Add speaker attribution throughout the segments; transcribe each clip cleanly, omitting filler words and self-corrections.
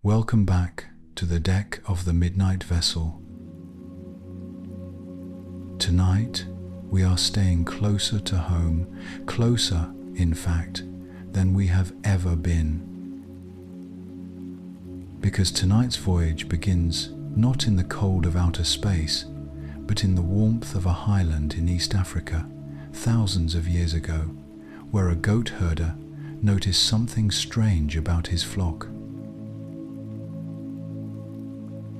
Speaker 1: Welcome back to the deck of the Midnight Vessel. Tonight, we are staying closer to home, closer, in fact, than we have ever been. Because tonight's voyage begins not in the cold of outer space, but in the warmth of a highland in East Africa, thousands of years ago, where a goat herder noticed something strange about his flock.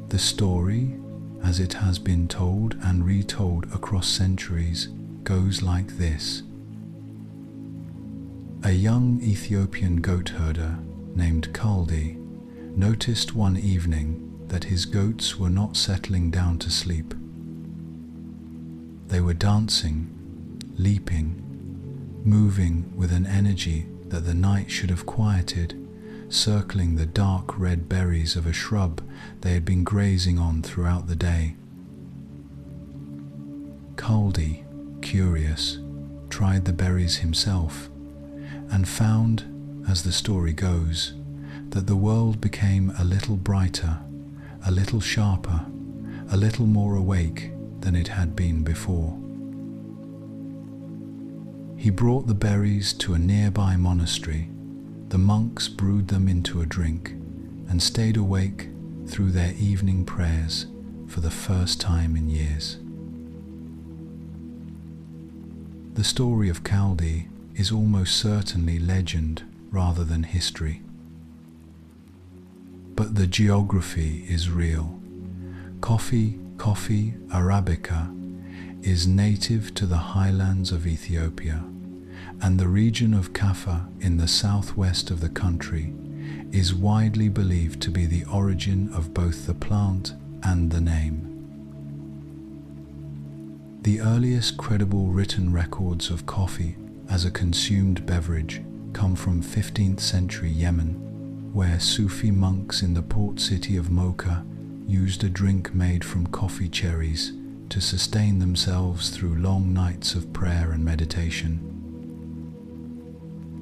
Speaker 1: The story, as it has been told and retold across centuries, goes like this. A young Ethiopian goat herder named Kaldi noticed one evening that his goats were not settling down to sleep. They were dancing, leaping, moving with an energy that the night should have quieted, circling the dark red berries of a shrub they had been grazing on throughout the day. Kaldi, curious, tried the berries himself and found, as the story goes, that the world became a little brighter, a little sharper, a little more awake than it had been before. He brought the berries to a nearby monastery. The monks brewed them into a drink and stayed awake through their evening prayers for the first time in years. The story of Kaldi is almost certainly legend rather than history. But the geography is real. Coffee Arabica is native to the highlands of Ethiopia, and the region of Kaffa in the southwest of the country is widely believed to be the origin of both the plant and the name. The earliest credible written records of coffee as a consumed beverage come from 15th century Yemen, where Sufi monks in the port city of Mocha used a drink made from coffee cherries to sustain themselves through long nights of prayer and meditation.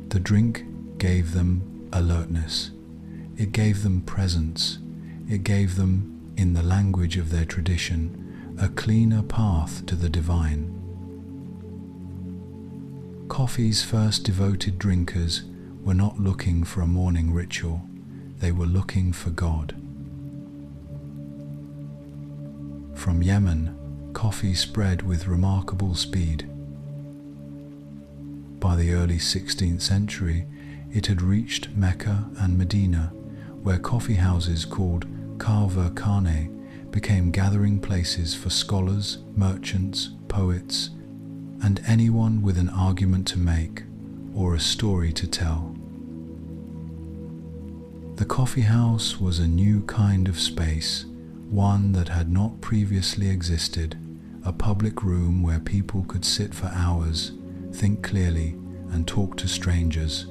Speaker 1: The drink gave them alertness, it gave them presence, it gave them, in the language of their tradition, a cleaner path to the divine. Coffee's first devoted drinkers were not looking for a morning ritual, they were looking for God. From Yemen, coffee spread with remarkable speed. By the early 16th century, it had reached Mecca and Medina, where coffeehouses called Kahva Khane became gathering places for scholars, merchants, poets, and anyone with an argument to make or a story to tell. The coffeehouse was a new kind of space, one that had not previously existed, a public room where people could sit for hours, think clearly, and talk to strangers.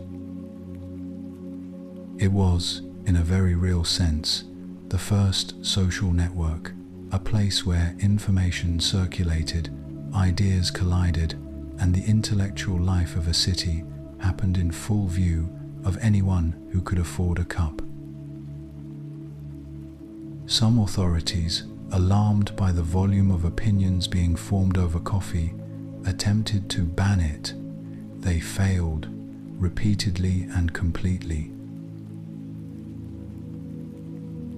Speaker 1: It was, in a very real sense, the first social network, a place where information circulated, ideas collided, and the intellectual life of a city happened in full view of anyone who could afford a cup. Some authorities, alarmed by the volume of opinions being formed over coffee, attempted to ban it. They failed, repeatedly and completely.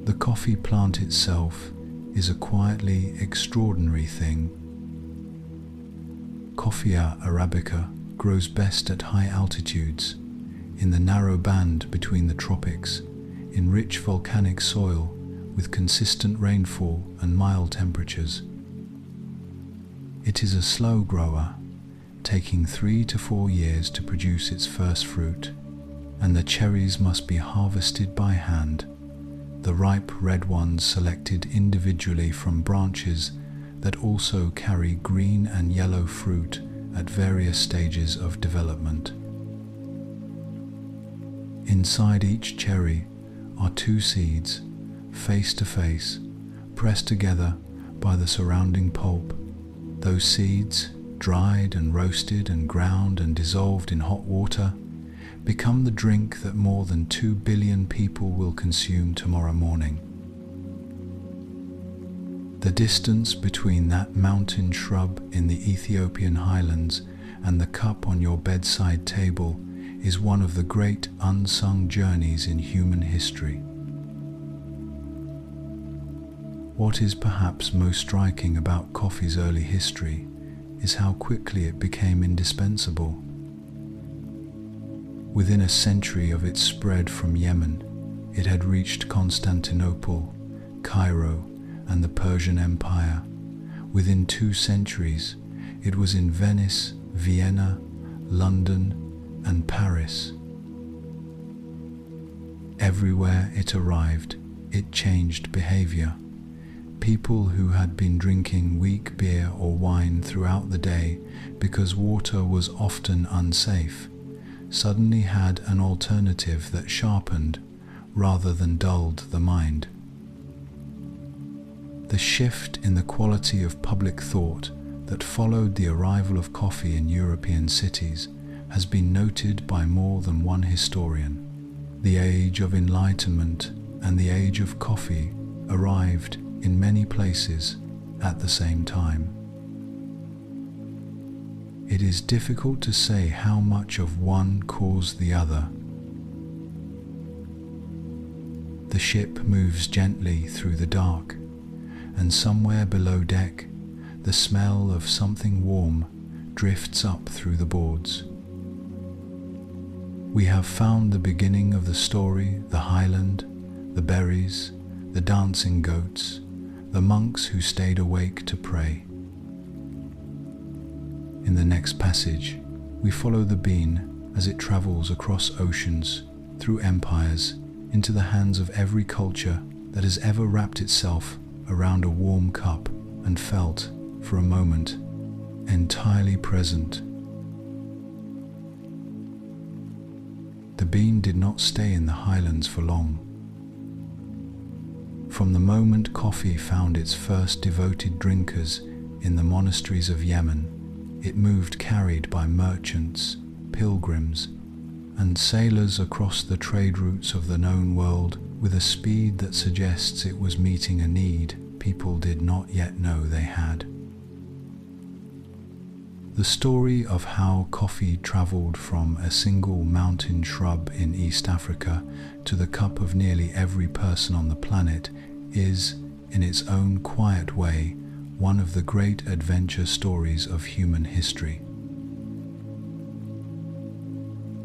Speaker 1: The coffee plant itself is a quietly extraordinary thing. Coffea arabica grows best at high altitudes, in the narrow band between the tropics, in rich volcanic soil with consistent rainfall and mild temperatures. It is a slow grower, taking 3 to 4 years to produce its first fruit, and the cherries must be harvested by hand, the ripe red ones selected individually from branches that also carry green and yellow fruit at various stages of development. Inside each cherry are 2 seeds, face to face, pressed together by the surrounding pulp. Those seeds, dried and roasted and ground and dissolved in hot water, become the drink that more than 2 billion people will consume tomorrow morning. The distance between that mountain shrub in the Ethiopian highlands and the cup on your bedside table is one of the great unsung journeys in human history. What is perhaps most striking about coffee's early history is how quickly it became indispensable. Within a century of its spread from Yemen, it had reached Constantinople, Cairo, and the Persian Empire. Within 2 centuries, it was in Venice, Vienna, London, and Paris. Everywhere it arrived, it changed behavior. People who had been drinking weak beer or wine throughout the day because water was often unsafe suddenly had an alternative that sharpened rather than dulled the mind. The shift in the quality of public thought that followed the arrival of coffee in European cities has been noted by more than one historian. The age of enlightenment and the age of coffee arrived in many places at the same time. It is difficult to say how much of one caused the other. The ship moves gently through the dark, and somewhere below deck, the smell of something warm drifts up through the boards. We have found the beginning of the story, the highland, the berries, the dancing goats, the monks who stayed awake to pray. In the next passage, we follow the bean as it travels across oceans, through empires, into the hands of every culture that has ever wrapped itself around a warm cup and felt, for a moment, entirely present. The bean did not stay in the highlands for long. From the moment coffee found its first devoted drinkers in the monasteries of Yemen, it moved carried by merchants, pilgrims, and sailors across the trade routes of the known world with a speed that suggests it was meeting a need people did not yet know they had. The story of how coffee traveled from a single mountain shrub in East Africa to the cup of nearly every person on the planet is, in its own quiet way, one of the great adventure stories of human history.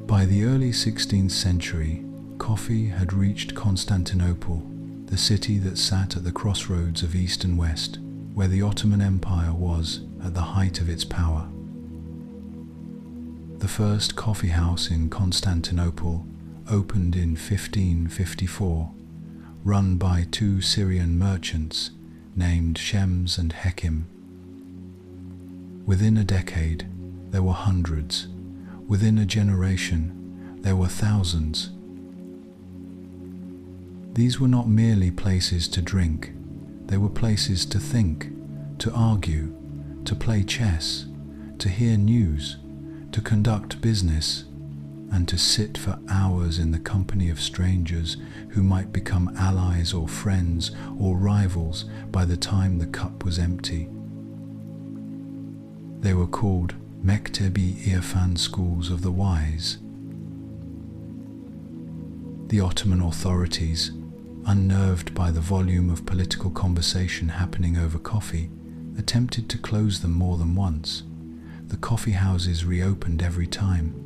Speaker 1: By the early 16th century, coffee had reached Constantinople, the city that sat at the crossroads of East and West, where the Ottoman Empire was at the height of its power. The first coffee house in Constantinople opened in 1554, run by 2 Syrian merchants named Shems and Hekim. Within a decade, there were hundreds. Within a generation, there were thousands. These were not merely places to drink, they were places to think, to argue, to play chess, to hear news, to conduct business, and to sit for hours in the company of strangers who might become allies or friends or rivals by the time the cup was empty. They were called Mektebi Irfan schools of the wise. The Ottoman authorities, unnerved by the volume of political conversation happening over coffee, attempted to close them more than once. The coffee houses reopened every time.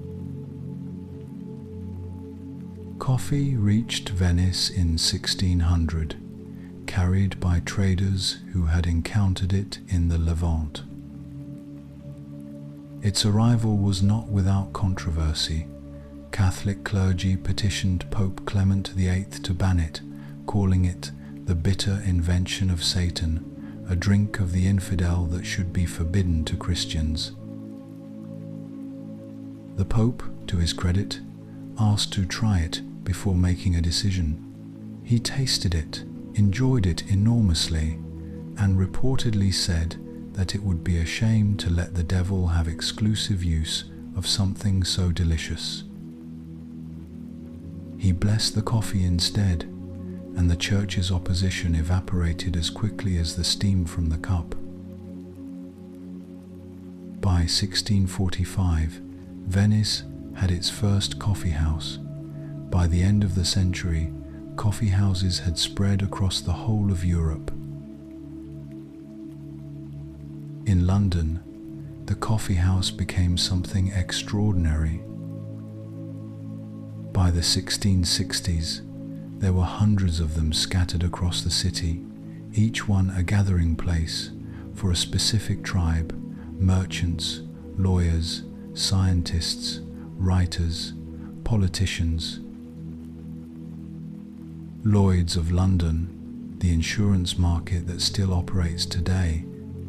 Speaker 1: Coffee reached Venice in 1600, carried by traders who had encountered it in the Levant. Its arrival was not without controversy. Catholic clergy petitioned Pope Clement VIII to ban it, calling it the bitter invention of Satan, a drink of the infidel that should be forbidden to Christians. The Pope, to his credit, asked to try it before making a decision. He tasted it, enjoyed it enormously, and reportedly said that it would be a shame to let the devil have exclusive use of something so delicious. He blessed the coffee instead, and the church's opposition evaporated as quickly as the steam from the cup. By 1645, Venice had its first coffee house. By the end of the century, coffee houses had spread across the whole of Europe. In London, the coffee house became something extraordinary. By the 1660s, there were hundreds of them scattered across the city, each one a gathering place for a specific tribe: merchants, lawyers, scientists, writers, politicians. Lloyd's of London, the insurance market that still operates today,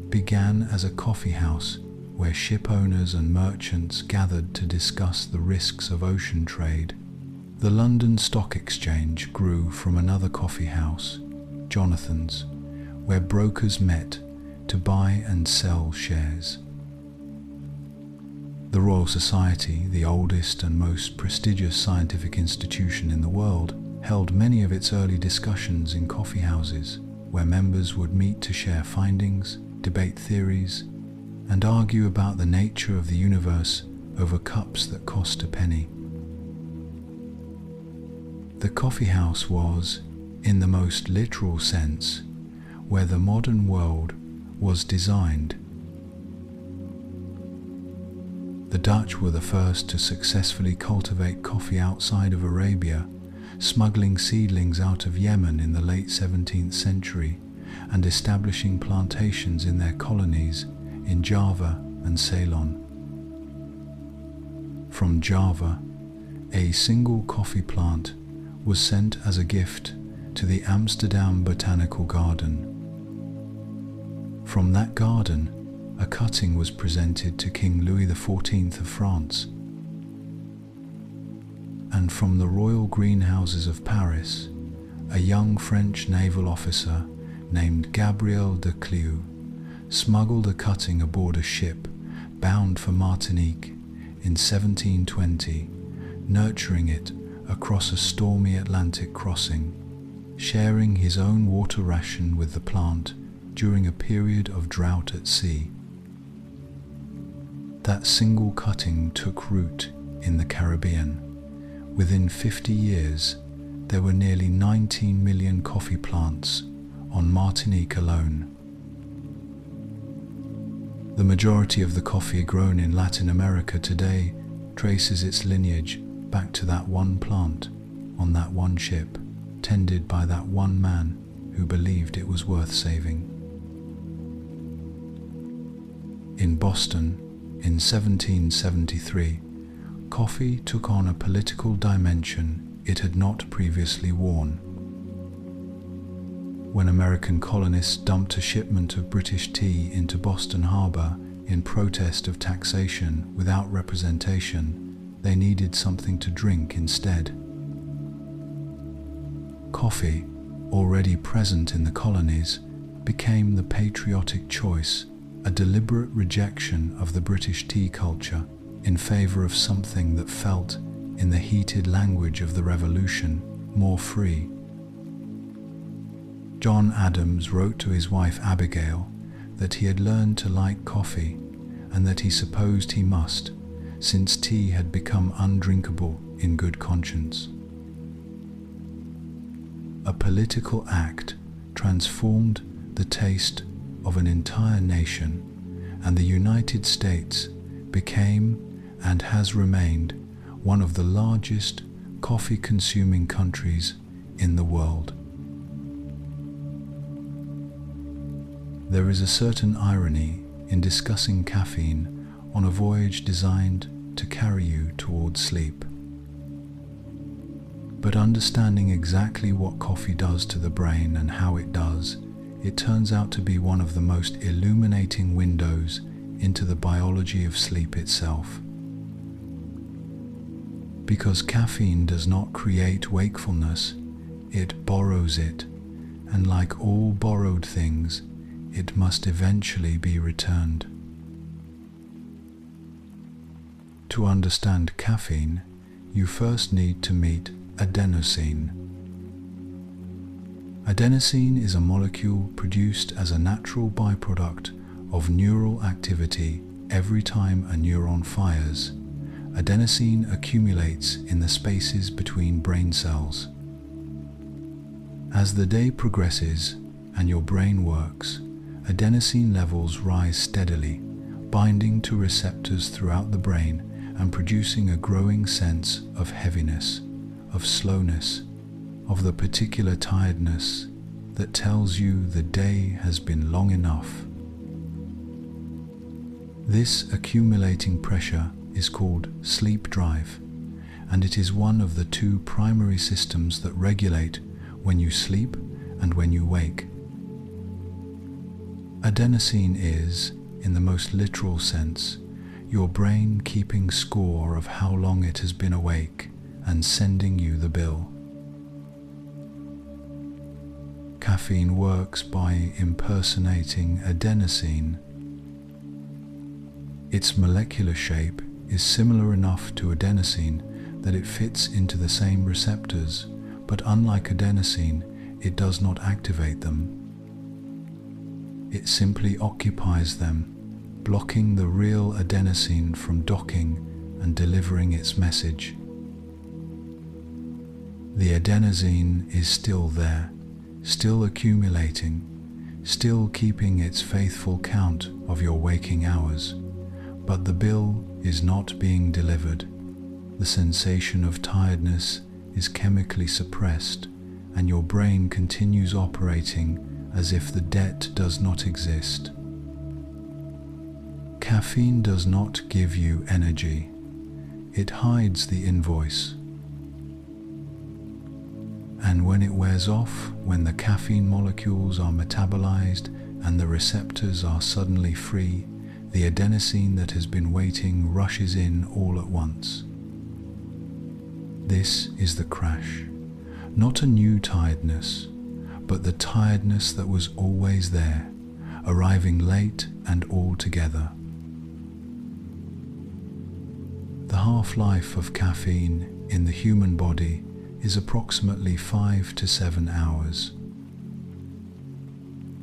Speaker 1: began as a coffee house where ship owners and merchants gathered to discuss the risks of ocean trade. The London Stock Exchange grew from another coffee house, Jonathan's, where brokers met to buy and sell shares. The Royal Society, the oldest and most prestigious scientific institution in the world, held many of its early discussions in coffee houses, where members would meet to share findings, debate theories, and argue about the nature of the universe over cups that cost a penny. The coffee house was, in the most literal sense, where the modern world was designed. The Dutch were the first to successfully cultivate coffee outside of Arabia, smuggling seedlings out of Yemen in the late 17th century and establishing plantations in their colonies in Java and Ceylon. From Java, a single coffee plant was sent as a gift to the Amsterdam Botanical Garden. From that garden, a cutting was presented to King Louis XIV of France. And from the royal greenhouses of Paris, a young French naval officer named Gabriel de Clieu smuggled a cutting aboard a ship bound for Martinique in 1720, nurturing it across a stormy Atlantic crossing, sharing his own water ration with the plant during a period of drought at sea. That single cutting took root in the Caribbean. Within 50 years, there were nearly 19 million coffee plants on Martinique alone. The majority of the coffee grown in Latin America today traces its lineage back to that one plant on that one ship, tended by that one man who believed it was worth saving. In Boston, in 1773, coffee took on a political dimension it had not previously worn. When American colonists dumped a shipment of British tea into Boston Harbor in protest of taxation without representation, they needed something to drink instead. Coffee, already present in the colonies, became the patriotic choice, a deliberate rejection of the British tea culture in favor of something that felt, in the heated language of the Revolution, more free. John Adams wrote to his wife Abigail that he had learned to like coffee and that he supposed he must, since tea had become undrinkable in good conscience. A political act transformed the taste of an entire nation, and the United States became and has remained one of the largest coffee-consuming countries in the world. There is a certain irony in discussing caffeine on a voyage designed to carry you towards sleep. But understanding exactly what coffee does to the brain and how it does, it turns out to be one of the most illuminating windows into the biology of sleep itself. Because caffeine does not create wakefulness, it borrows it, and like all borrowed things, it must eventually be returned. To understand caffeine, you first need to meet adenosine. Adenosine is a molecule produced as a natural byproduct of neural activity. Every time a neuron fires, adenosine accumulates in the spaces between brain cells. As the day progresses and your brain works, adenosine levels rise steadily, binding to receptors throughout the brain and producing a growing sense of heaviness, of slowness, of the particular tiredness that tells you the day has been long enough. This accumulating pressure is called sleep drive, and it is one of the two primary systems that regulate when you sleep and when you wake. Adenosine is, in the most literal sense, your brain keeping score of how long it has been awake and sending you the bill. Caffeine works by impersonating adenosine. Its molecular shape is similar enough to adenosine that it fits into the same receptors, but unlike adenosine, it does not activate them. It simply occupies them, blocking the real adenosine from docking and delivering its message. The adenosine is still there, still accumulating, still keeping its faithful count of your waking hours, but the bill is not being delivered. The sensation of tiredness is chemically suppressed, and your brain continues operating as if the debt does not exist. Caffeine does not give you energy. It hides the invoice. And when it wears off, when the caffeine molecules are metabolized and the receptors are suddenly free, the adenosine that has been waiting rushes in all at once. This is the crash. Not a new tiredness, but the tiredness that was always there, arriving late and all together. The half-life of caffeine in the human body is approximately 5 to 7 hours.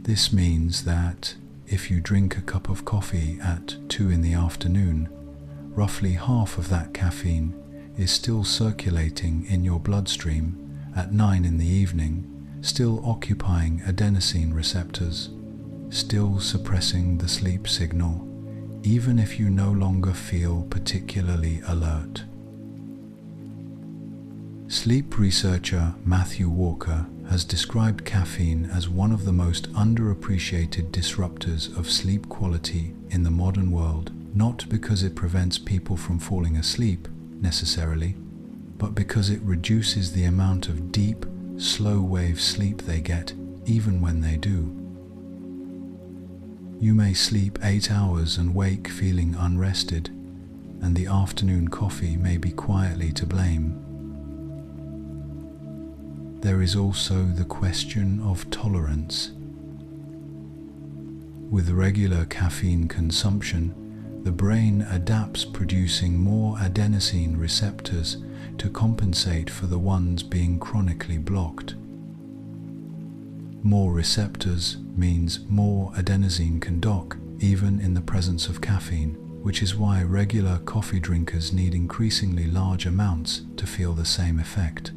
Speaker 1: This means that if you drink a cup of coffee at 2 in the afternoon, roughly half of that caffeine is still circulating in your bloodstream at 9 in the evening, still occupying adenosine receptors, still suppressing the sleep signal, even if you no longer feel particularly alert. Sleep researcher Matthew Walker has described caffeine as one of the most underappreciated disruptors of sleep quality in the modern world, not because it prevents people from falling asleep, necessarily, but because it reduces the amount of deep, slow-wave sleep they get, even when they do. You may sleep 8 hours and wake feeling unrested, and the afternoon coffee may be quietly to blame. There is also the question of tolerance. With regular caffeine consumption, the brain adapts producing more adenosine receptors to compensate for the ones being chronically blocked. More receptors means more adenosine can dock, even in the presence of caffeine, which is why regular coffee drinkers need increasingly large amounts to feel the same effect.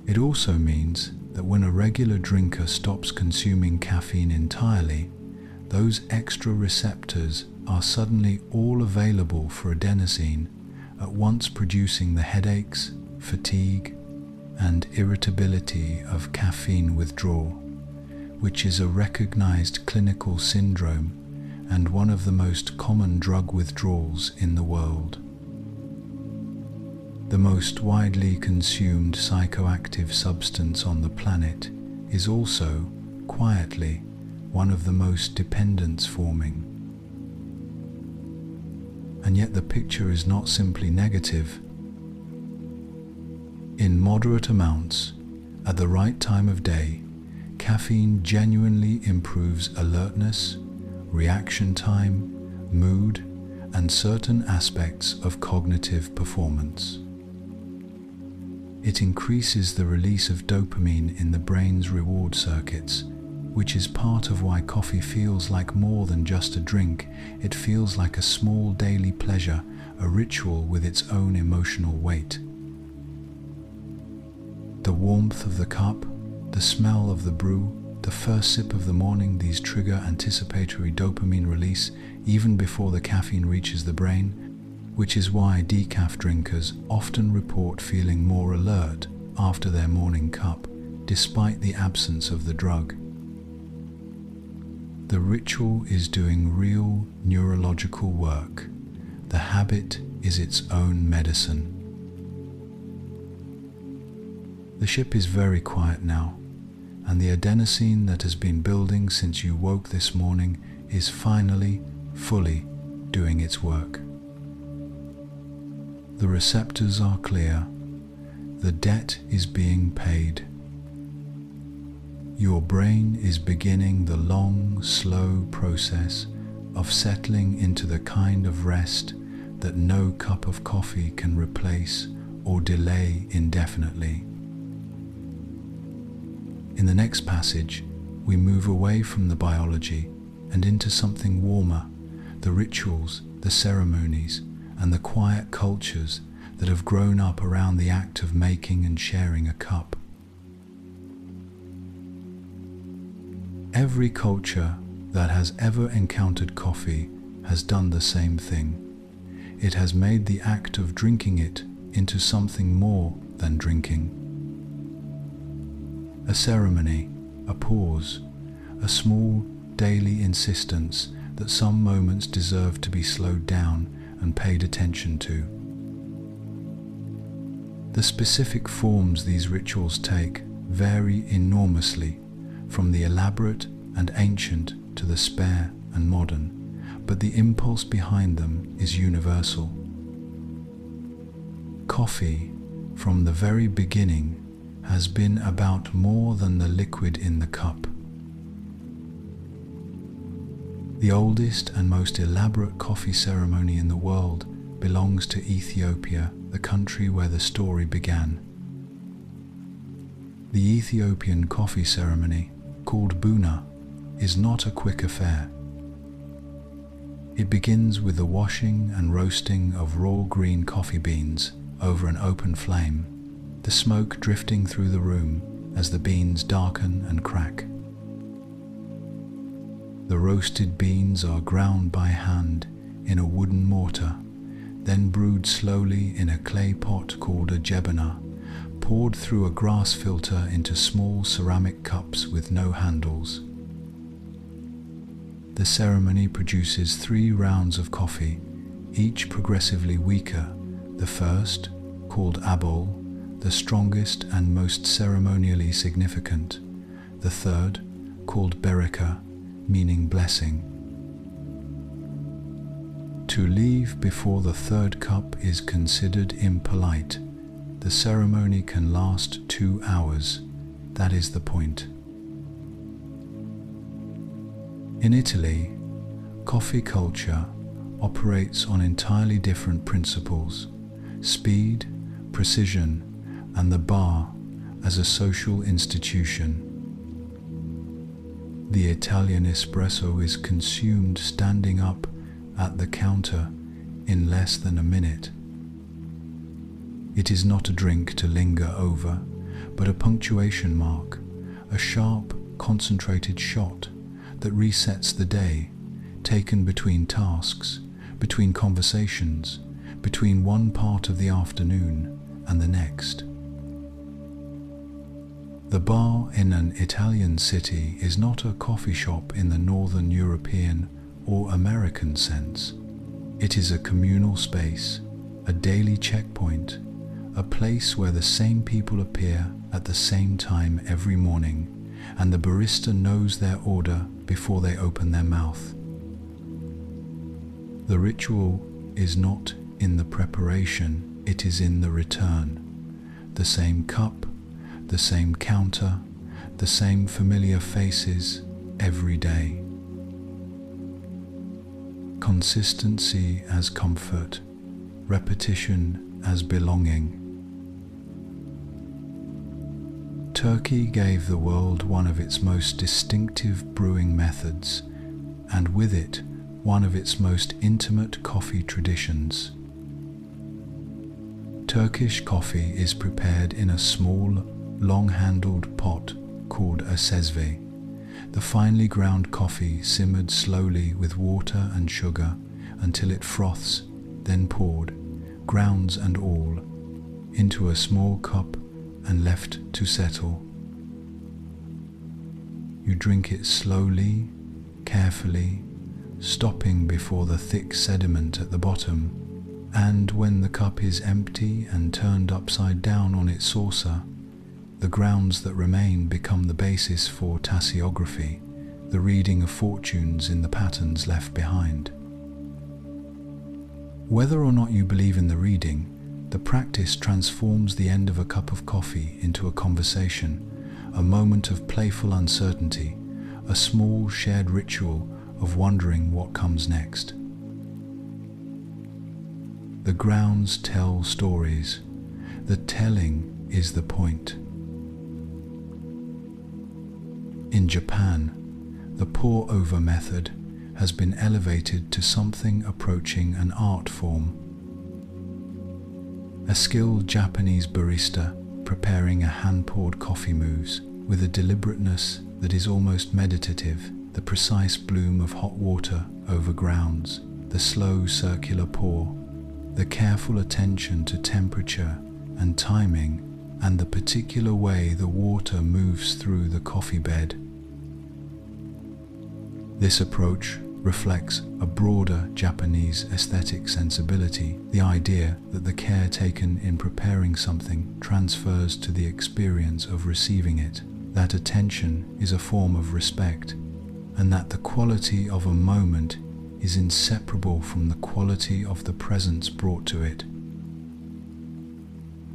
Speaker 1: It also means that when a regular drinker stops consuming caffeine entirely, those extra receptors are suddenly all available for adenosine, at once producing the headaches, fatigue, and irritability of caffeine withdrawal, which is a recognized clinical syndrome and one of the most common drug withdrawals in the world. The most widely consumed psychoactive substance on the planet is also, quietly, one of the most dependence-forming. And yet the picture is not simply negative. In moderate amounts, at the right time of day, caffeine genuinely improves alertness, reaction time, mood, and certain aspects of cognitive performance. It increases the release of dopamine in the brain's reward circuits, which is part of why coffee feels like more than just a drink. It feels like a small daily pleasure, a ritual with its own emotional weight. The warmth of the cup, the smell of the brew, the first sip of the morning, these trigger anticipatory dopamine release even before the caffeine reaches the brain, which is why decaf drinkers often report feeling more alert after their morning cup, despite the absence of the drug. The ritual is doing real neurological work. The habit is its own medicine. The ship is very quiet now, and the adenosine that has been building since you woke this morning is finally, fully doing its work. The receptors are clear. The debt is being paid. Your brain is beginning the long, slow process of settling into the kind of rest that no cup of coffee can replace or delay indefinitely. In the next passage, we move away from the biology and into something warmer, the rituals, the ceremonies, and the quiet cultures that have grown up around the act of making and sharing a cup. Every culture that has ever encountered coffee has done the same thing. It has made the act of drinking it into something more than drinking. A ceremony, a pause, a small daily insistence that some moments deserve to be slowed down and paid attention to. The specific forms these rituals take vary enormously, from the elaborate and ancient to the spare and modern, but the impulse behind them is universal. Coffee, from the very beginning, has been about more than the liquid in the cup. The oldest and most elaborate coffee ceremony in the world belongs to Ethiopia, the country where the story began. The Ethiopian coffee ceremony, called Buna, is not a quick affair. It begins with the washing and roasting of raw green coffee beans over an open flame, the smoke drifting through the room as the beans darken and crack. The roasted beans are ground by hand in a wooden mortar, then brewed slowly in a clay pot called a jebana, poured through a grass filter into small ceramic cups with no handles. The ceremony produces 3 rounds of coffee, each progressively weaker. The first, called abol, the strongest and most ceremonially significant. The third, called bereka, meaning blessing. To leave before the third cup is considered impolite. The ceremony can last 2 hours. That is the point. In Italy, coffee culture operates on entirely different principles: speed, precision, and the bar as a social institution. The Italian espresso is consumed standing up at the counter in less than a minute. It is not a drink to linger over, but a punctuation mark, a sharp, concentrated shot that resets the day, taken between tasks, between conversations, between one part of the afternoon and the next. The bar in an Italian city is not a coffee shop in the Northern European or American sense. It is a communal space, a daily checkpoint, a place where the same people appear at the same time every morning, and the barista knows their order before they open their mouth. The ritual is not in the preparation, it is in the return. The same cup, the same counter, the same familiar faces every day. Consistency as comfort, repetition as belonging. Turkey gave the world one of its most distinctive brewing methods, and with it, one of its most intimate coffee traditions. Turkish coffee is prepared in a small, long-handled pot called a sezve. The finely ground coffee simmered slowly with water and sugar until it froths, then poured, grounds and all, into a small cup and left to settle. You drink it slowly, carefully, stopping before the thick sediment at the bottom, and when the cup is empty and turned upside down on its saucer, the grounds that remain become the basis for tasseography, the reading of fortunes in the patterns left behind. Whether or not you believe in the reading, the practice transforms the end of a cup of coffee into a conversation, a moment of playful uncertainty, a small shared ritual of wondering what comes next. The grounds tell stories. The telling is the point. In Japan, the pour-over method has been elevated to something approaching an art form. A skilled Japanese barista preparing a hand-poured coffee moves with a deliberateness that is almost meditative, the precise bloom of hot water over grounds, the slow circular pour, the careful attention to temperature and timing, and the particular way the water moves through the coffee bed. This approach reflects a broader Japanese aesthetic sensibility, the idea that the care taken in preparing something transfers to the experience of receiving it, that attention is a form of respect, and that the quality of a moment is inseparable from the quality of the presence brought to it.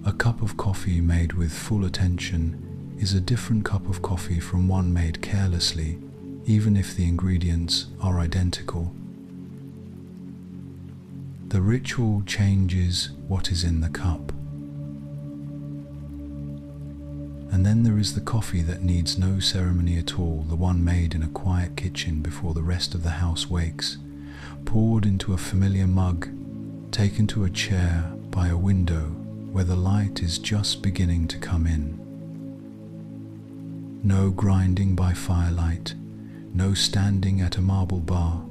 Speaker 1: A cup of coffee made with full attention is a different cup of coffee from one made carelessly, even if the ingredients are identical. The ritual changes what is in the cup. And then there is the coffee that needs no ceremony at all, the one made in a quiet kitchen before the rest of the house wakes, poured into a familiar mug, taken to a chair by a window where the light is just beginning to come in. No grinding by firelight, no standing at a marble bar,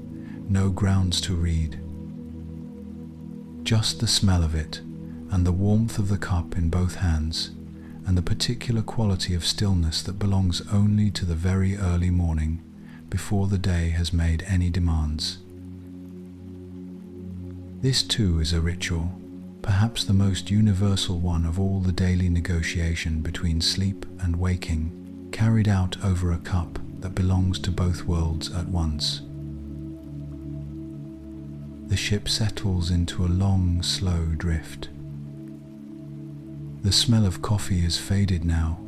Speaker 1: no grounds to read. Just the smell of it, and the warmth of the cup in both hands, and the particular quality of stillness that belongs only to the very early morning, before the day has made any demands. This too is a ritual, perhaps the most universal one of all the daily negotiation between sleep and waking, carried out over a cup that belongs to both worlds at once. The ship settles into a long, slow drift. The smell of coffee is faded now,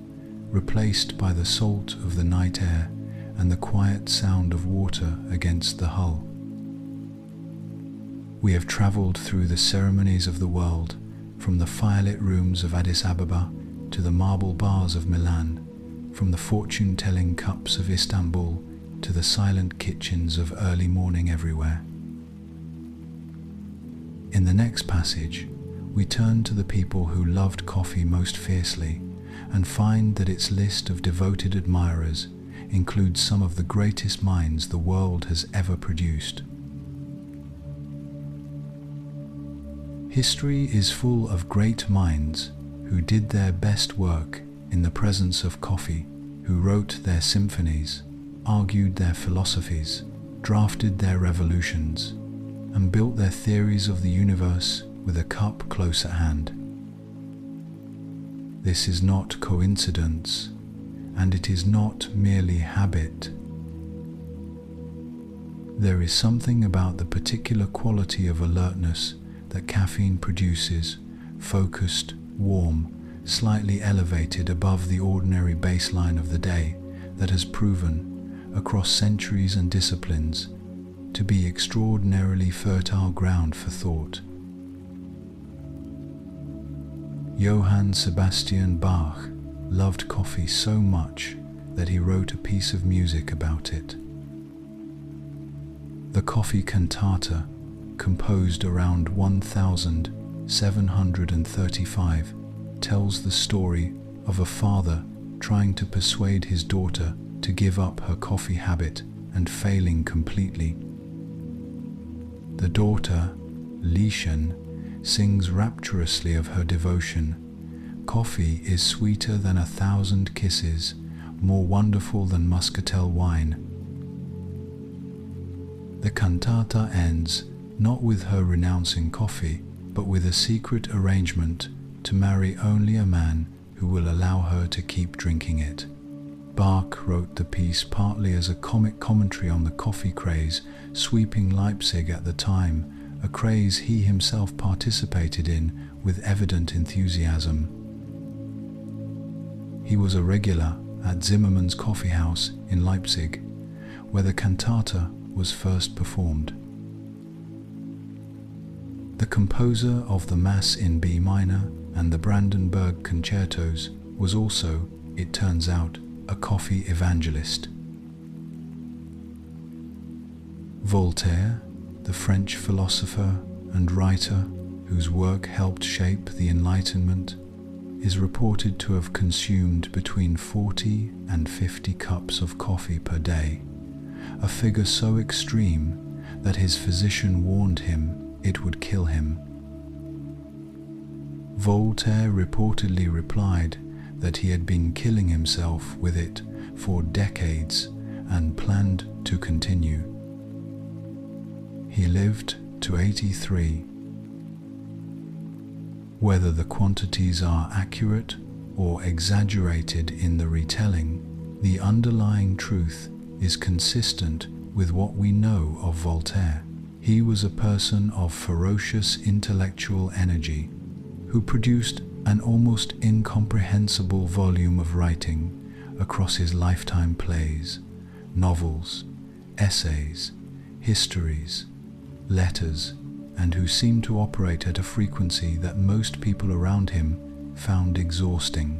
Speaker 1: replaced by the salt of the night air and the quiet sound of water against the hull. We have travelled through the ceremonies of the world, from the firelit rooms of Addis Ababa to the marble bars of Milan, from the fortune-telling cups of Istanbul to the silent kitchens of early morning everywhere. In the next passage, we turn to the people who loved coffee most fiercely and find that its list of devoted admirers includes some of the greatest minds the world has ever produced. History is full of great minds who did their best work in the presence of coffee, who wrote their symphonies, argued their philosophies, drafted their revolutions, and built their theories of the universe with a cup close at hand. This is not coincidence, and it is not merely habit. There is something about the particular quality of alertness that caffeine produces, focused, warm, slightly elevated above the ordinary baseline of the day, that has proven, across centuries and disciplines, to be extraordinarily fertile ground for thought. Johann Sebastian Bach loved coffee so much that he wrote a piece of music about it. The Coffee Cantata, composed around 1735, tells the story of a father trying to persuade his daughter to give up her coffee habit and failing completely. The daughter, Lieschen, sings rapturously of her devotion. Coffee is sweeter than 1,000 kisses, more wonderful than muscatel wine. The cantata ends not with her renouncing coffee, but with a secret arrangement to marry only a man who will allow her to keep drinking it. Bach wrote the piece partly as a comic commentary on the coffee craze sweeping Leipzig at the time, a craze he himself participated in with evident enthusiasm. He was a regular at Zimmermann's Coffee House in Leipzig, where the cantata was first performed. The composer of the Mass in B minor and the Brandenburg concertos was also, it turns out, a coffee evangelist. Voltaire, the French philosopher and writer whose work helped shape the Enlightenment, is reported to have consumed between 40 and 50 cups of coffee per day, a figure so extreme that his physician warned him it would kill him. Voltaire reportedly replied that he had been killing himself with it for decades and planned to continue. He lived to 83. Whether the quantities are accurate or exaggerated in the retelling, the underlying truth is consistent with what we know of Voltaire. He was a person of ferocious intellectual energy who produced an almost incomprehensible volume of writing across his lifetime: plays, novels, essays, histories, letters, and who seemed to operate at a frequency that most people around him found exhausting.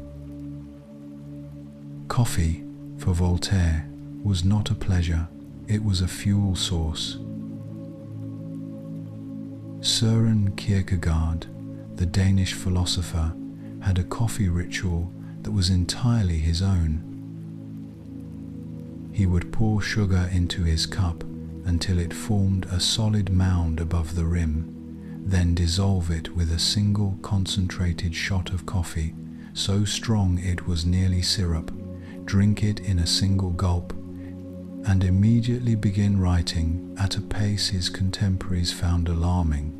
Speaker 1: Coffee, for Voltaire, was not a pleasure, it was a fuel source. Søren Kierkegaard, the Danish philosopher, had a coffee ritual that was entirely his own. He would pour sugar into his cup until it formed a solid mound above the rim, then dissolve it with a single concentrated shot of coffee, so strong it was nearly syrup, drink it in a single gulp, and immediately begin writing at a pace his contemporaries found alarming.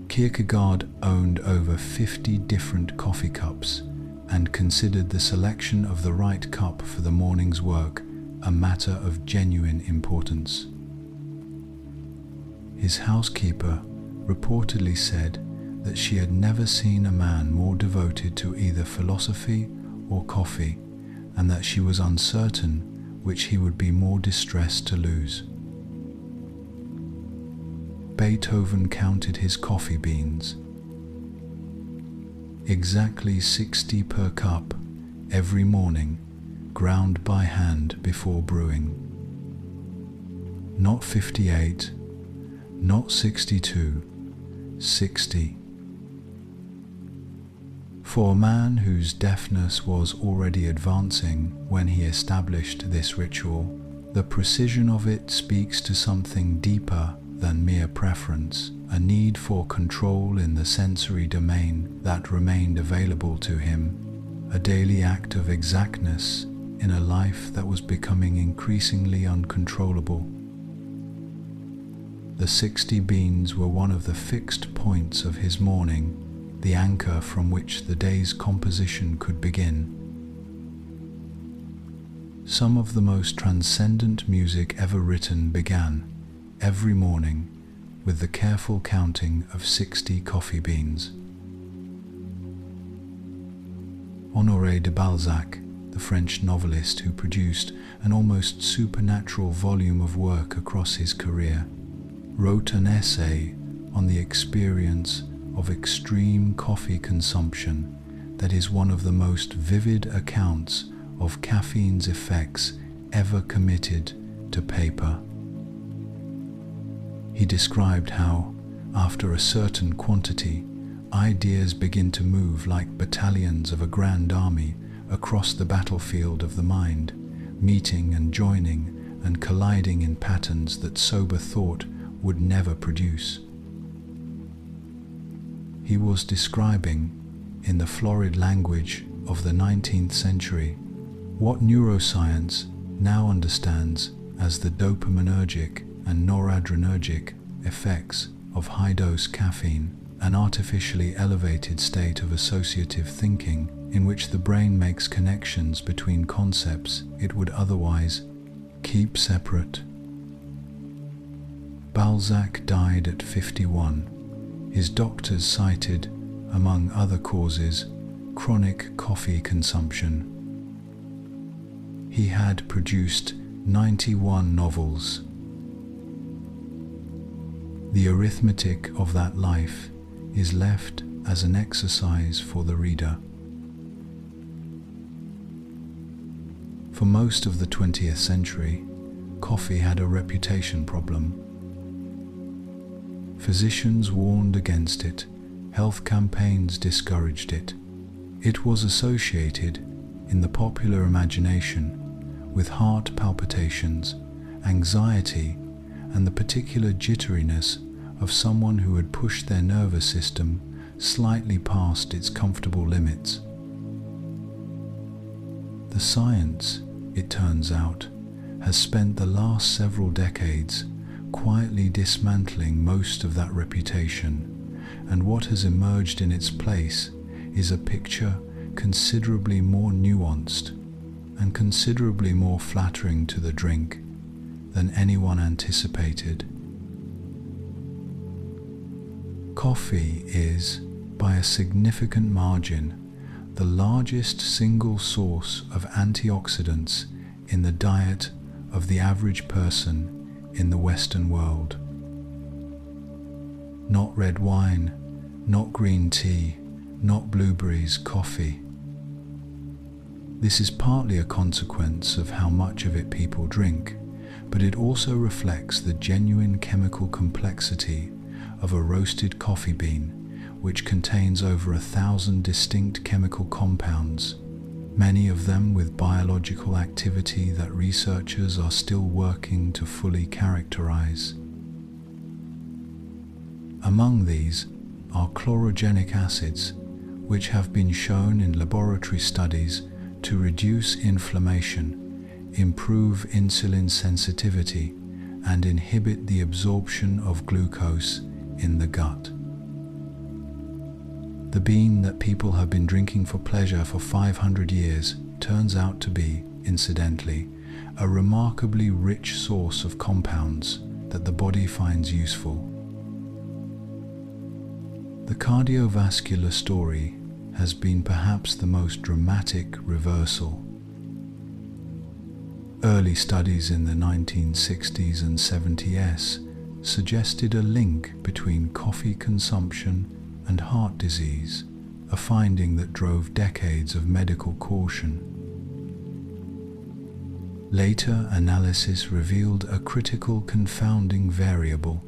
Speaker 1: Kierkegaard owned over 50 different coffee cups and considered the selection of the right cup for the morning's work a matter of genuine importance. His housekeeper reportedly said that she had never seen a man more devoted to either philosophy or coffee, and that she was uncertain which he would be more distressed to lose. Beethoven counted his coffee beans. Exactly 60 per cup every morning, ground by hand before brewing. Not 58, not 62, 60. For a man whose deafness was already advancing when he established this ritual, the precision of it speaks to something deeper than mere preference, a need for control in the sensory domain that remained available to him, a daily act of exactness in a life that was becoming increasingly uncontrollable. The 60 beans were one of the fixed points of his morning, the anchor from which the day's composition could begin. Some of the most transcendent music ever written began, every morning, with the careful counting of 60 coffee beans. Honoré de Balzac, the French novelist who produced an almost supernatural volume of work across his career, wrote an essay on the experience of extreme coffee consumption that is one of the most vivid accounts of caffeine's effects ever committed to paper. He described how, after a certain quantity, ideas begin to move like battalions of a grand army across the battlefield of the mind, meeting and joining and colliding in patterns that sober thought would never produce. He was describing, in the florid language of the 19th century, what neuroscience now understands as the dopaminergic and noradrenergic effects of high-dose caffeine, an artificially elevated state of associative thinking in which the brain makes connections between concepts it would otherwise keep separate. Balzac died at 51. His doctors cited, among other causes, chronic coffee consumption. He had produced 91 novels. The arithmetic of that life is left as an exercise for the reader. For most of the 20th century, coffee had a reputation problem. Physicians warned against it, health campaigns discouraged it. It was associated, in the popular imagination, with heart palpitations, anxiety, and the particular jitteriness of someone who had pushed their nervous system slightly past its comfortable limits. The science, it turns out, has spent the last several decades quietly dismantling most of that reputation, and what has emerged in its place is a picture considerably more nuanced and considerably more flattering to the drink than anyone anticipated. Coffee is, by a significant margin, the largest single source of antioxidants in the diet of the average person in the Western world. Not red wine, not green tea, not blueberries, coffee. This is partly a consequence of how much of it people drink, but it also reflects the genuine chemical complexity of a roasted coffee bean, which contains over 1,000 distinct chemical compounds, many of them with biological activity that researchers are still working to fully characterize. Among these are chlorogenic acids, which have been shown in laboratory studies to reduce inflammation, improve insulin sensitivity, and inhibit the absorption of glucose in the gut. The bean that people have been drinking for pleasure for 500 years turns out to be, incidentally, a remarkably rich source of compounds that the body finds useful. The cardiovascular story has been perhaps the most dramatic reversal. Early studies in the 1960s and 70s suggested a link between coffee consumption and heart disease, a finding that drove decades of medical caution. Later analysis revealed a critical confounding variable.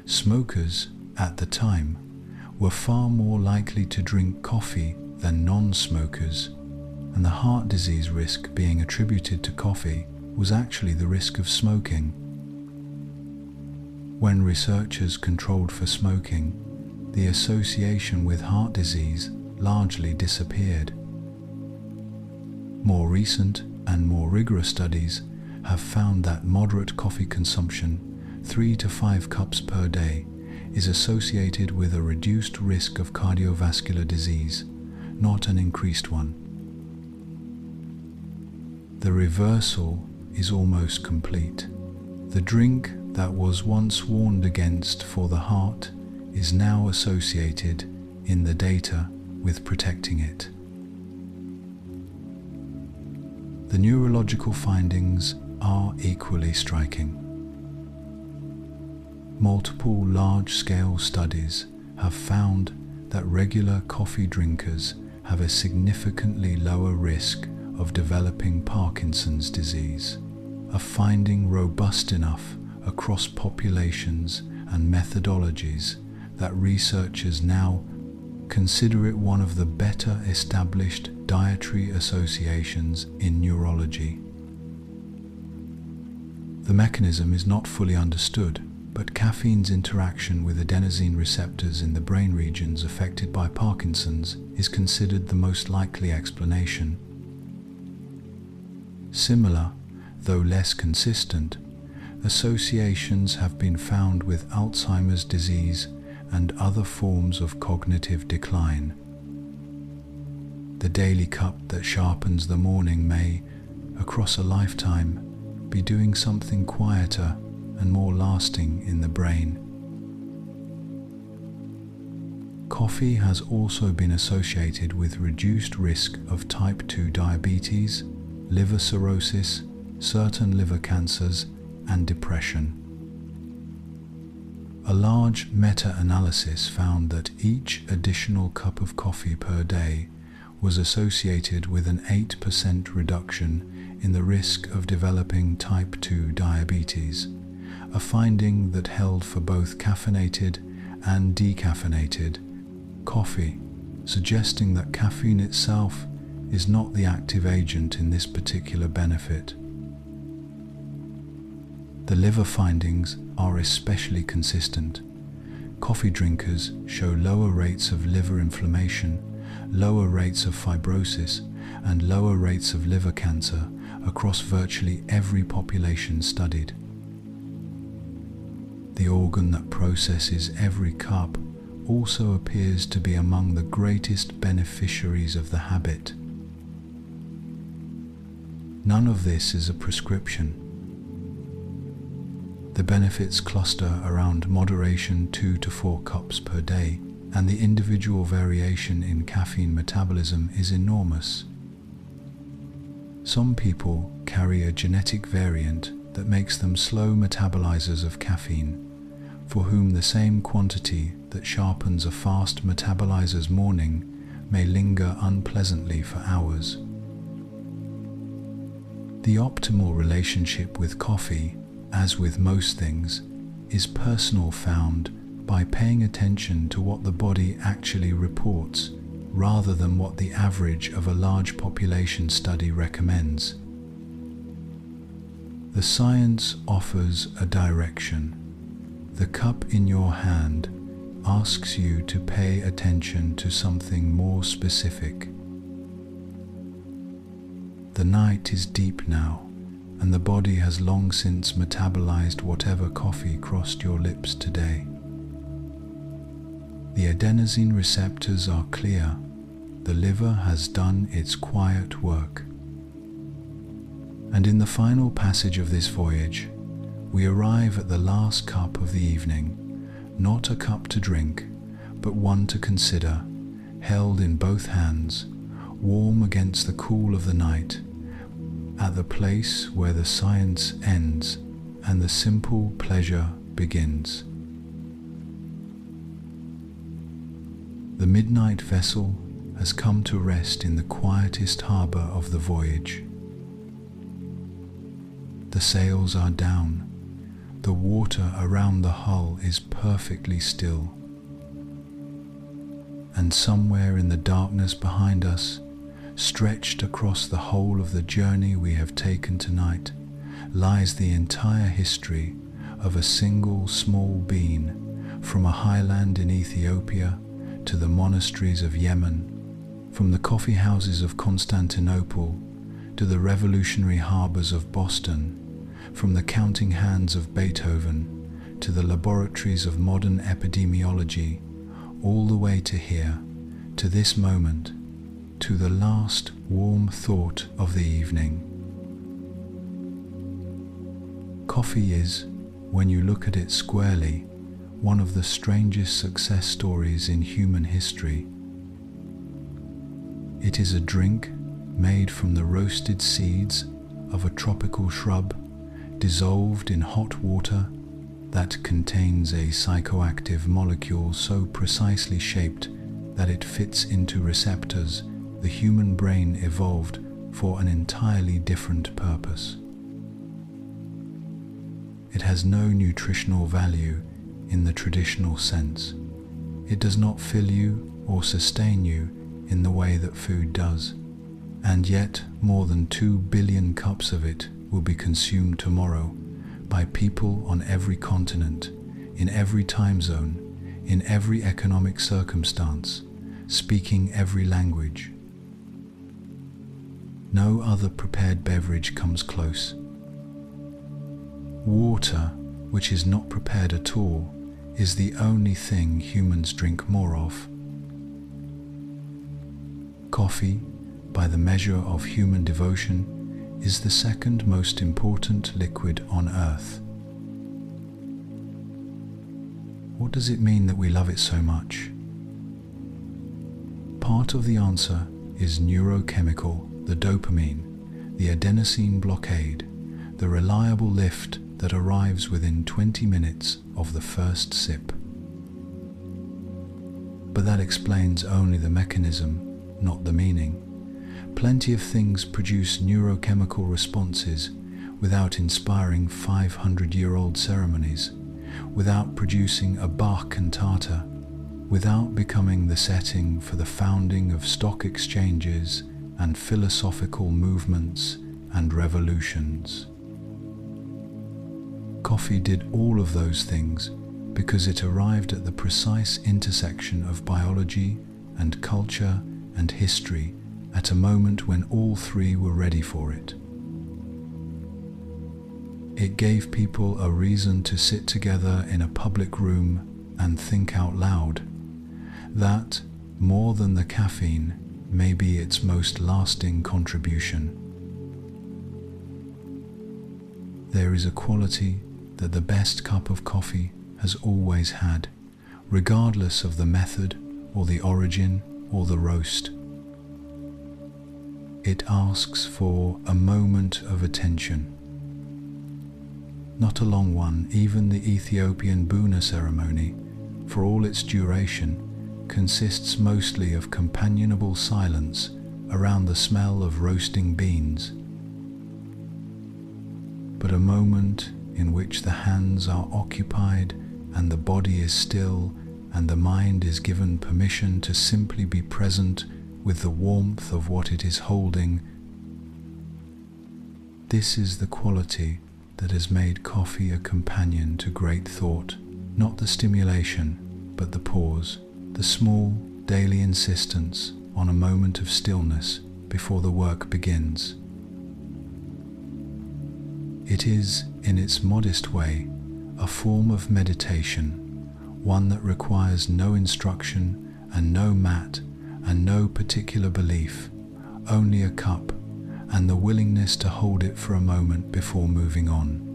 Speaker 1: Smokers, at the time, were far more likely to drink coffee than non-smokers, and the heart disease risk being attributed to coffee was actually the risk of smoking. When researchers controlled for smoking, the association with heart disease largely disappeared. More recent and more rigorous studies have found that moderate coffee consumption, 3 to 5 cups per day, is associated with a reduced risk of cardiovascular disease, not an increased one. The reversal is almost complete. The drink that was once warned against for the heart is now associated in the data with protecting it. The neurological findings are equally striking. Multiple large-scale studies have found that regular coffee drinkers have a significantly lower risk of developing Parkinson's disease, a finding robust enough across populations and methodologies that researchers now consider it one of the better established dietary associations in neurology. The mechanism is not fully understood, but caffeine's interaction with adenosine receptors in the brain regions affected by Parkinson's is considered the most likely explanation. Similar, though less consistent, associations have been found with Alzheimer's disease and other forms of cognitive decline. The daily cup that sharpens the morning may, across a lifetime, be doing something quieter and more lasting in the brain. Coffee has also been associated with reduced risk of type 2 diabetes, liver cirrhosis, certain liver cancers, and depression. A large meta-analysis found that each additional cup of coffee per day was associated with an 8% reduction in the risk of developing type 2 diabetes, a finding that held for both caffeinated and decaffeinated coffee, suggesting that caffeine itself is not the active agent in this particular benefit. The liver findings are especially consistent. Coffee drinkers show lower rates of liver inflammation, lower rates of fibrosis, and lower rates of liver cancer across virtually every population studied. The organ that processes every cup also appears to be among the greatest beneficiaries of the habit. None of this is a prescription. The benefits cluster around moderation 2 to 4 cups per day, and the individual variation in caffeine metabolism is enormous. Some people carry a genetic variant that makes them slow metabolizers of caffeine, for whom the same quantity that sharpens a fast metabolizer's morning may linger unpleasantly for hours. The optimal relationship with coffee, as with most things, is personal, found by paying attention to what the body actually reports rather than what the average of a large population study recommends. The science offers a direction. The cup in your hand asks you to pay attention to something more specific. The night is deep now, and the body has long since metabolized whatever coffee crossed your lips today. The adenosine receptors are clear. The liver has done its quiet work. And in the final passage of this voyage, we arrive at the last cup of the evening, not a cup to drink, but one to consider, held in both hands, warm against the cool of the night, at the place where the science ends and the simple pleasure begins. The midnight vessel has come to rest in the quietest harbor of the voyage. The sails are down. The water around the hull is perfectly still. And somewhere in the darkness behind us, stretched across the whole of the journey we have taken tonight, lies the entire history of a single small bean, from a highland in Ethiopia to the monasteries of Yemen, from the coffeehouses of Constantinople to the revolutionary harbors of Boston, from the counting hands of Beethoven to the laboratories of modern epidemiology, all the way to here, to this moment, to the last warm thought of the evening. Coffee is, when you look at it squarely, one of the strangest success stories in human history. It is a drink made from the roasted seeds of a tropical shrub, dissolved in hot water that contains a psychoactive molecule so precisely shaped that it fits into receptors the human brain evolved for an entirely different purpose. It has no nutritional value in the traditional sense. It does not fill you or sustain you in the way that food does. And yet, more than 2 billion cups of it will be consumed tomorrow by people on every continent, in every time zone, in every economic circumstance, speaking every language. No other prepared beverage comes close. Water, which is not prepared at all, is the only thing humans drink more of. Coffee, by the measure of human devotion, is the second most important liquid on earth. What does it mean that we love it so much? Part of the answer is neurochemical, the dopamine, the adenosine blockade, the reliable lift that arrives within 20 minutes of the first sip. But that explains only the mechanism, not the meaning. Plenty of things produce neurochemical responses without inspiring 500-year-old ceremonies, without producing a Bach cantata, without becoming the setting for the founding of stock exchanges and philosophical movements and revolutions. Coffee did all of those things because it arrived at the precise intersection of biology and culture and history at a moment when all three were ready for it. It gave people a reason to sit together in a public room and think out loud. That, more than the caffeine, may be its most lasting contribution. There is a quality that the best cup of coffee has always had, regardless of the method or the origin or the roast. It asks for a moment of attention. Not a long one. Even the Ethiopian Buna ceremony, for all its duration, consists mostly of companionable silence around the smell of roasting beans. But a moment in which the hands are occupied and the body is still and the mind is given permission to simply be present with the warmth of what it is holding. This is the quality that has made coffee a companion to great thought, not the stimulation, but the pause, the small daily insistence on a moment of stillness before the work begins. It is, in its modest way, a form of meditation, one that requires no instruction and no mat and no particular belief, only a cup and the willingness to hold it for a moment before moving on.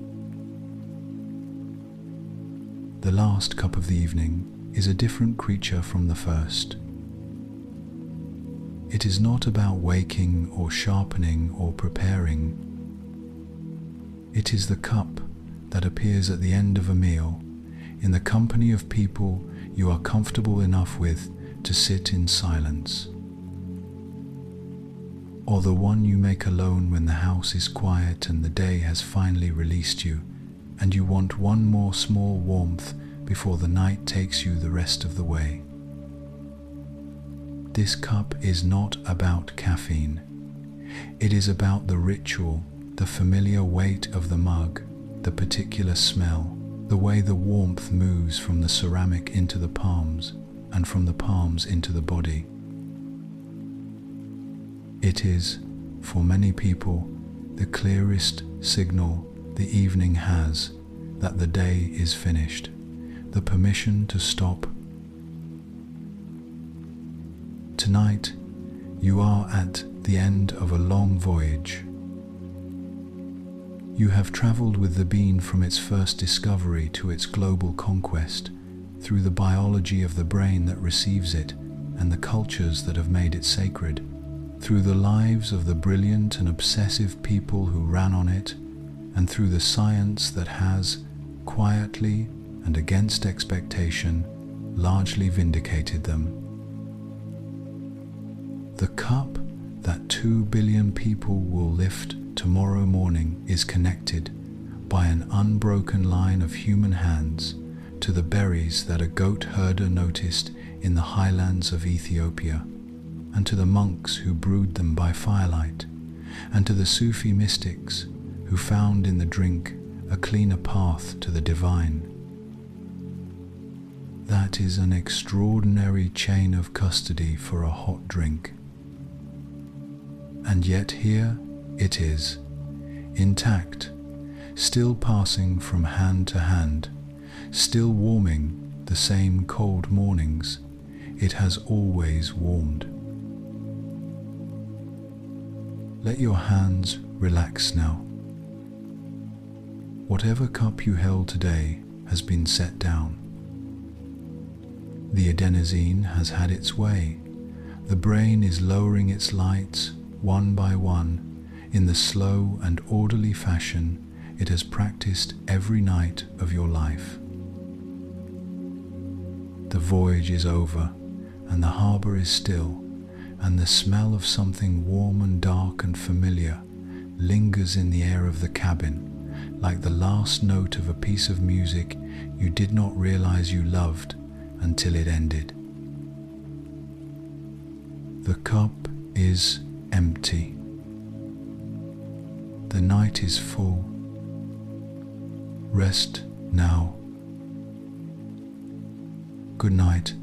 Speaker 1: The last cup of the evening is a different creature from the first. It is not about waking or sharpening or preparing. It is the cup that appears at the end of a meal, in the company of people you are comfortable enough with to sit in silence. Or the one you make alone when the house is quiet and the day has finally released you, and you want one more small warmth before the night takes you the rest of the way. This cup is not about caffeine. It is about the ritual, the familiar weight of the mug, the particular smell, the way the warmth moves from the ceramic into the palms and from the palms into the body. It is, for many people, the clearest signal the evening has that the day is finished, the permission to stop. Tonight, you are at the end of a long voyage. You have traveled with the bean from its first discovery to its global conquest, through the biology of the brain that receives it and the cultures that have made it sacred, through the lives of the brilliant and obsessive people who ran on it, and through the science that has, quietly and against expectation, largely vindicated them. The cup that 2 billion people will lift tomorrow morning is connected by an unbroken line of human hands to the berries that a goat herder noticed in the highlands of Ethiopia, and to the monks who brewed them by firelight, and to the Sufi mystics who found in the drink a cleaner path to the divine. That is an extraordinary chain of custody for a hot drink. And yet here it is, intact, still passing from hand to hand, still warming the same cold mornings it has always warmed. Let your hands relax now. Whatever cup you held today has been set down. The adenosine has had its way. The brain is lowering its lights one by one in the slow and orderly fashion it has practiced every night of your life. The voyage is over, and the harbour is still, and the smell of something warm and dark and familiar lingers in the air of the cabin, like the last note of a piece of music you did not realize you loved until it ended. The cup is empty. The night is full. Rest now. Good night.